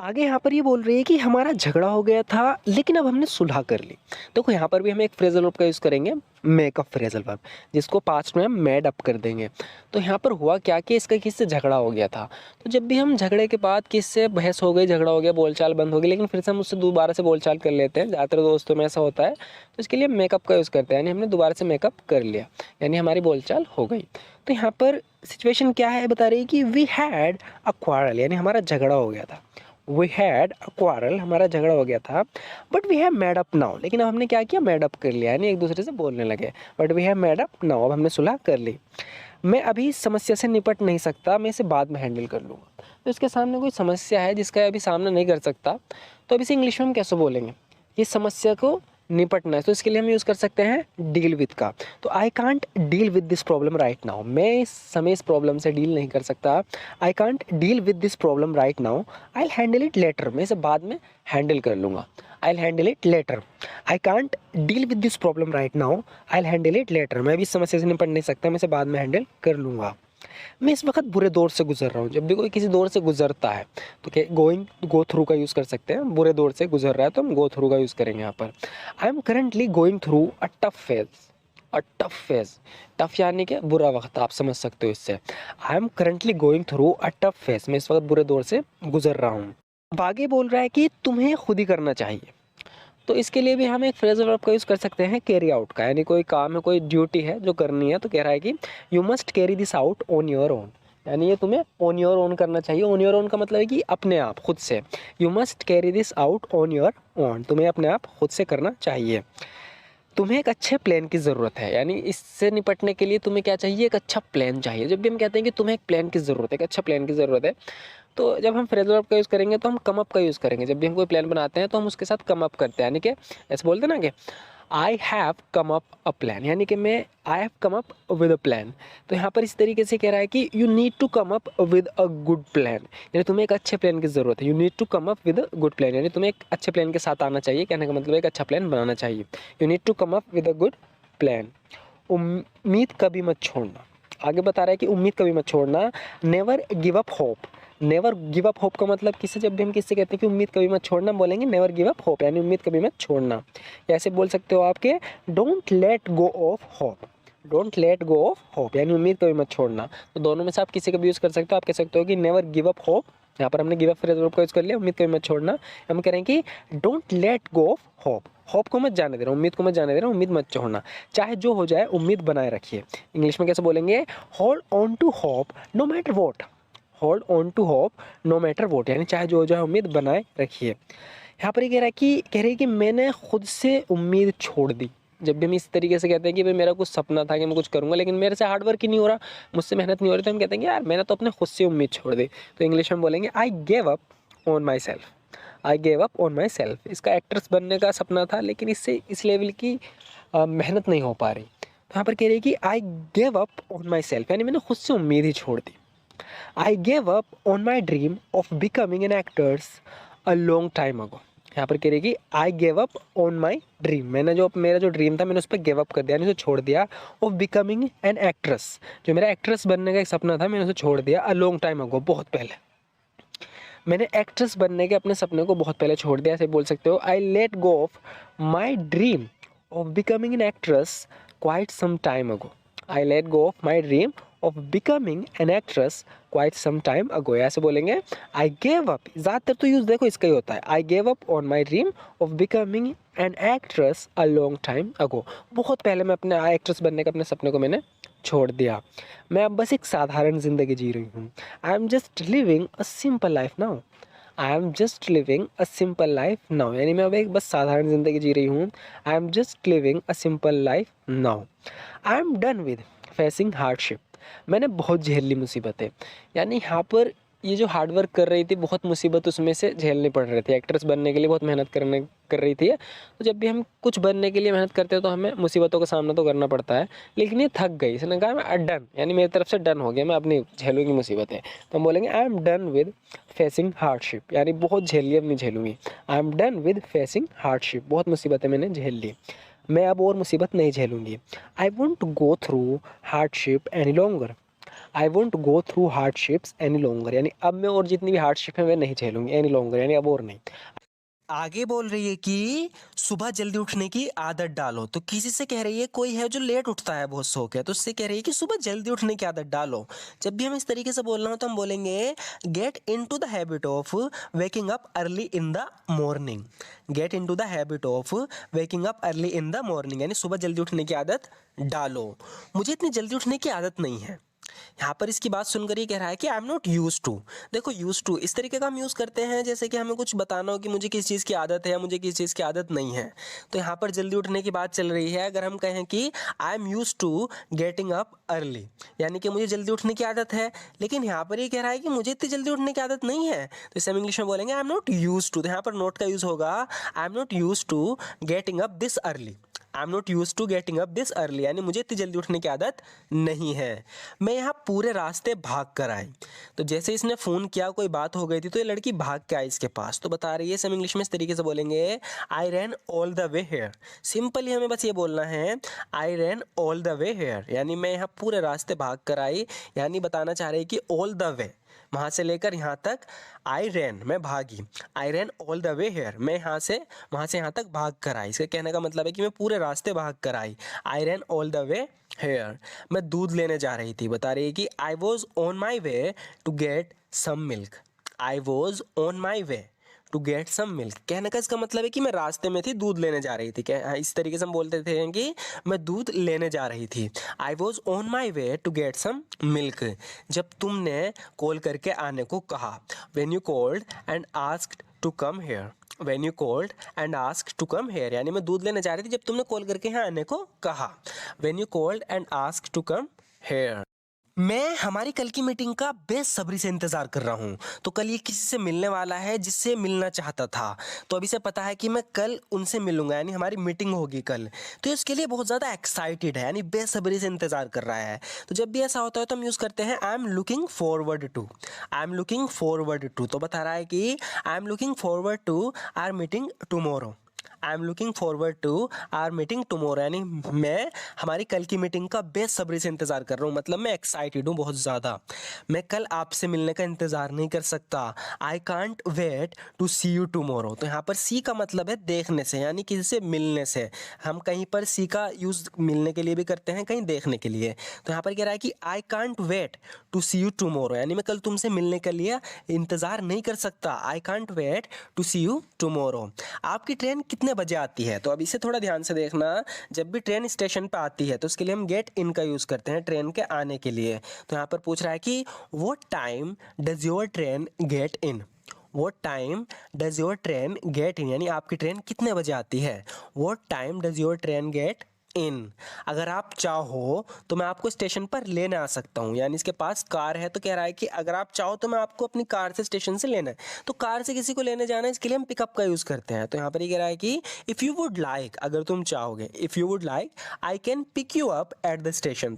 आगे यहाँ पर ये बोल रही है कि हमारा झगड़ा हो गया था लेकिन अब हमने सुलह कर ली। देखो यहाँ पर भी हम एक फ्रेजल वर्ब का यूज़ करेंगे, मेकअप फ्रेजल वर्ब, जिसको पास्ट में हम मेड अप कर देंगे। तो यहाँ पर हुआ क्या कि इसका किससे झगड़ा हो गया था। तो जब भी हम झगड़े के बाद किससे बहस हो गई, झगड़ा हो गया, बोलचाल बंद हो गई, लेकिन फिर से हम उससे दोबारा से बोलचाल कर लेते हैं, ज़्यादातर दोस्तों में ऐसा होता है। तो इसके लिए मेकअप का यूज़ करते हैं, यानी हमने दोबारा से मेकअप कर लिया, यानी हमारी बोलचाल हो गई। तो यहाँ पर सिचुएशन क्या है, बता रही है कि वी हैड अ क्वारल, यानी हमारा झगड़ा हो गया था। वी हैड अ क्वारल, हमारा झगड़ा हो गया था। But we have made up now, लेकिन अब हमने क्या किया, मेड अप कर लिया, यानी एक दूसरे से बोलने लगे। But we have made up now, अब हमने सुलह कर ली। मैं अभी इस समस्या से निपट नहीं सकता, मैं इसे बाद में हैंडल कर लूँगा। तो इसके सामने कोई समस्या है जिसका अभी सामना नहीं कर सकता, तो अब इसे इंग्लिश में हम कैसे बोलेंगे, ये समस्या को निपटना है। तो इसके लिए हम यूज़ कर सकते हैं डील विद का। तो I can't deal with this problem right now, मैं इस समय इस प्रॉब्लम से डील नहीं कर सकता। I can't deal with this problem right now, I will handle it later, मैं इसे बाद में हैंडल कर लूँगा। I will handle it later. I can't deal with this problem right now, I will handle it later, मैं भी इस समस्या से निपट नहीं सकता, मैं इसे बाद में हैंडल कर लूँगा। मैं इस वक्त बुरे दौर से गुजर रहा हूँ। जब भी कोई किसी दौर से गुजरता है तो क्या गोइंग, गो थ्रू का यूज़ कर सकते हैं। बुरे दौर से गुजर रहा है तो हम गो थ्रू का यूज़ करेंगे यहाँ पर। I am currently going through a tough phase, a tough phase, tough यानी कि बुरा वक्त, आप समझ सकते हो इससे। I am currently going through a tough phase, मैं इस वक्त बुरे दौर से गुजर रहा हूँ। अब आगे बोल रहा है कि तुम्हें खुद ही करना चाहिए। तो इसके लिए भी हम एक फ्रेजल वर्ब का यूज़ कर सकते हैं, कैरी आउट का, यानी कोई काम है, कोई ड्यूटी है जो करनी है, तो कह रहा है कि you must carry this out on your own, यानी ये तुम्हें ऑन योर ओन करना चाहिए। ऑन योर ओन का मतलब है कि अपने आप, खुद से। You must carry this out on your own, तुम्हें अपने आप खुद से करना चाहिए। तुम्हें एक अच्छे प्लान की ज़रूरत है, यानी इससे निपटने के लिए तुम्हें क्या चाहिए, एक अच्छा प्लान चाहिए। जब भी हम कहते हैं कि तुम्हें एक प्लान की ज़रूरत है, एक अच्छा प्लान की ज़रूरत है, तो जब हम फ्रेजल वर्ब का यूज़ करेंगे तो हम कम अप का यूज़ करेंगे। जब भी हम कोई प्लान बनाते हैं तो हम उसके साथ कम अप करते हैं, यानी कि ऐसे बोलते हैं ना कि I have come up a plan, यानी कि मैं I have come up with a plan. तो यहाँ पर इस तरीके से कह रहा है कि you need to come up with a good plan, यानी तुम्हें एक अच्छे प्लान की ज़रूरत है। You need to come up with a good plan, यानी तुम्हें एक अच्छे प्लान के साथ आना चाहिए। कहने का मतलब एक अच्छा प्लान बनाना चाहिए। You need to come up with a good plan. उम्मीद कभी मत छोड़ना, आगे बता रहा है कि उम्मीद कभी मत छोड़ना। Never give up hope, never give up hope का मतलब किससे, जब भी हम किससे कहते हैं कि उम्मीद कभी मत छोड़ना, बोलेंगे नेवर गिव अप होप, यानी उम्मीद कभी मत छोड़ना। ऐसे बोल सकते हो आपके don't let go of hope, don't let go of hope, यानी उम्मीद कभी मत छोड़ना। तो दोनों में से आप किसी का भी यूज़ कर सकते हो। आप कह सकते हो कि नेवर गिव अप होप, यहाँ पर हमने गिव अप फ्रेज वर्ब का यूज़ कर लिया, उम्मीद कभी मत छोड़ना। हम कह रहे हैं कि don't let go of hope, hope को मत जाने देना, उम्मीद को मत जाने देना, उम्मीद मत छोड़ना। चाहे जो हो जाए उम्मीद बनाए रखिए। इंग्लिश में कैसे बोलेंगे, hold on to hope no matter what, hold on to hope no matter what, यानी चाहे जो हो जाए उम्मीद बनाए रखिए। यहाँ पर ये कह रही है कि मैंने खुद से उम्मीद छोड़ दी। जब भी हम इस तरीके से कहते हैं कि भाई मेरा कुछ सपना था कि मैं कुछ करूँगा लेकिन मेरे से हार्ड वर्क ही नहीं हो रहा, मुझसे मेहनत नहीं हो रही, तो हम कहते हैं कि यार मैंने तो अपने खुद से उम्मीद छोड़ दी। तो इंग्लिश में बोलेंगे I gave up on my self, I gave up on my self. इसका एक्ट्रेस बनने का सपना था लेकिन इससे इस लेवल की मेहनत नहीं हो पा रही। तो यहाँ पर कह रही है कि I gave up on my self, यानी मैंने खुद से उम्मीद ही छोड़ दी। I gave up on my dream of becoming an actor a long time ago. यहाँ पर कह रही कि I gave up on my dream, मैंने जो मेरा जो ड्रीम था मैंने उस पर गिव अप कर दिया, यानी उसे छोड़ दिया। ऑफ बिकमिंग एन एक्ट्रेस, जो मेरा एक्ट्रेस बनने का एक सपना था मैंने उसे छोड़ दिया। अ लॉन्ग टाइम अगो, बहुत पहले। मैंने एक्ट्रेस बनने के अपने सपने को बहुत पहले छोड़ दिया, ऐसे बोल सकते हो। I let go of my dream of becoming an actress quite some time ago, I let go of my dream of becoming an actress quite some time ago. ऐसे बोलेंगे आई गेव अप, ज़्यादातर तो use देखो इसका ही होता है, I gave up on my dream of becoming an actress a long time ago, बहुत पहले मैं अपने एक्ट्रेस बनने के अपने सपने को मैंने छोड़ दिया। मैं अब बस एक साधारण ज़िंदगी जी रही हूँ। I am just living a simple life now, I am just living a simple life now, यानी मैं अब एक बस साधारण ज़िंदगी जी रही हूँ। I am just living a simple life now. I am done with facing hardship, मैंने बहुत झेल ली मुसीबतें, यानी यहाँ पर ये जो हार्ड वर्क कर रही थी, बहुत मुसीबत उसमें से झेलनी पड़ रही थी। एक्ट्रेस बनने के लिए बहुत मेहनत कर रही थी। तो जब भी हम कुछ बनने के लिए मेहनत करते हैं तो हमें मुसीबतों का सामना तो करना पड़ता है, लेकिन ये थक गई। इसने कहा मैं डन, यानी मेरी तरफ से डन हो गया, मैं अब नहीं झेलूंगी मुसीबतें। तो हम बोलेंगे I am done with facing hardship, यानी बहुत झेल ली, अब नहीं झेलूंगी। I am done with facing hardship, बहुत मुसीबतें मैंने झेल ली, मैं अब और मुसीबत नहीं झेलूंगी। I want to go through hardship any longer, I won't go through hardships any longer, यानी अब मैं और जितनी भी हार्डशिप है मैं नहीं झेलूंगी, एनी लॉन्गर यानी अब और नहीं। आगे बोल रही है कि सुबह जल्दी उठने की आदत डालो, तो किसी से कह रही है, कोई है जो लेट उठता है बहुत सो के, तो उससे कह रही है कि सुबह जल्दी उठने की आदत डालो। जब भी हम इस तरीके से बोलना हो तो हम बोलेंगे get into the habit of waking up early in the morning. Get into the habit of waking up early in the morning, यानी सुबह जल्दी उठने की आदत डालो। मुझे इतनी जल्दी उठने की आदत नहीं है। यहाँ पर इसकी बात सुनकर ये कह रहा है कि I am not used to. देखो यूज टू इस तरीके का हम यूज़ करते हैं जैसे कि हमें कुछ बताना हो कि मुझे किस चीज़ की आदत है या मुझे किस चीज़ की आदत नहीं है। तो यहाँ पर जल्दी उठने की बात चल रही है। अगर हम कहें कि I am used to getting up early, यानी कि मुझे जल्दी उठने की आदत है, लेकिन यहाँ पर ये कह रहा है कि मुझे इतनी जल्दी उठने की आदत नहीं है, तो इसे हम इंग्लिश में बोलेंगे I am not used to. तो यहाँ पर नोट का यूज़ होगा I am not used to getting up this early. I am not used to getting up this early, यानी मुझे इतनी जल्दी उठने की आदत नहीं है। मैं यहाँ पूरे रास्ते भाग कर आई। तो जैसे इसने फ़ोन किया, कोई बात हो गई थी, तो ये लड़की भाग के आई इसके पास। तो बता रही है, हम इंग्लिश में इस तरीके से बोलेंगे I ran all the way here. Simply हमें बस ये बोलना है I ran all the way here, यानी मैं यहाँ पूरे रास्ते भाग कर आई, यानी बताना चाह रही है कि ऑल द वे वहाँ से लेकर यहाँ तक, आई रैन मैं भागी, आई ran all the way hair मैं वहाँ से यहाँ तक भाग कर आई। इसका कहने का मतलब है कि मैं पूरे रास्ते भाग कर आई। आई ran all the way hair, मैं दूध लेने जा रही थी। बता रही है कि I was on my way to get some milk. I was on my way to get some milk, कहने का इसका मतलब है कि मैं रास्ते में थी, दूध लेने जा रही थी। इस तरीके से हम बोलते थे कि मैं दूध लेने जा रही थी। I was on my way to get some milk, जब तुमने कॉल करके आने को कहा। When you called and asked to come here, when you called and asked to come here, यानी मैं दूध लेने जा रही थी जब तुमने कॉल करके यहाँ आने को कहा। When you called and asked to come here. मैं हमारी कल की मीटिंग का बेसब्री से इंतजार कर रहा हूँ। तो कल ये किसी से मिलने वाला है जिससे मिलना चाहता था, तो अभी से पता है कि मैं कल उनसे मिलूंगा, यानी हमारी मीटिंग होगी कल, तो इसके लिए बहुत ज़्यादा एक्साइटेड है, यानी बेसब्री से इंतजार कर रहा है। तो जब भी ऐसा होता है तो हम यूज़ करते हैं I am looking forward to. I am looking forward to, तो बता रहा है कि I am looking forward to our meeting tomorrow. I am looking forward to our meeting tomorrow, यानी मैं हमारी कल की मीटिंग का बेसब्री से इंतजार कर रहा हूँ, मतलब मैं एक्साइटेड हूँ बहुत ज़्यादा। मैं कल आपसे मिलने का इंतज़ार नहीं कर सकता। I can't wait to see you tomorrow, तो यहाँ पर सी का मतलब है देखने से, यानी किसी से मिलने से। हम कहीं पर सी का यूज़ मिलने के लिए भी करते हैं, कहीं देखने के लिए। तो यहाँ पर कह रहा है कि I can't wait to see you tomorrow, यानी मैं कल तुमसे मिलने के लिए इंतज़ार नहीं कर सकता। I can't wait to see you tomorrow. आपकी ट्रेन कितने बजे आती है? तो अब इसे थोड़ा ध्यान से देखना। जब भी ट्रेन स्टेशन पे आती है तो उसके लिए हम गेट इन का यूज़ करते हैं, ट्रेन के आने के लिए। तो यहाँ पर पूछ रहा है कि what time does your train get in. What time does your train get in, यानी आपकी ट्रेन कितने बजे आती है। What time does your train get in. अगर आप चाहो तो मैं आपको स्टेशन पर लेने आ सकता हूँ, यानी इसके पास कार है, तो कह रहा है कि अगर आप चाहो तो मैं आपको अपनी कार से स्टेशन से लेना है। तो कार से किसी को लेने जाना है, इसके लिए हम पिकअप का यूज़ करते हैं। तो यहाँ पर ये कह रहा है कि इफ़ यू वुड लाइक, अगर तुम चाहोगे, if you would like I can pick you up at the station.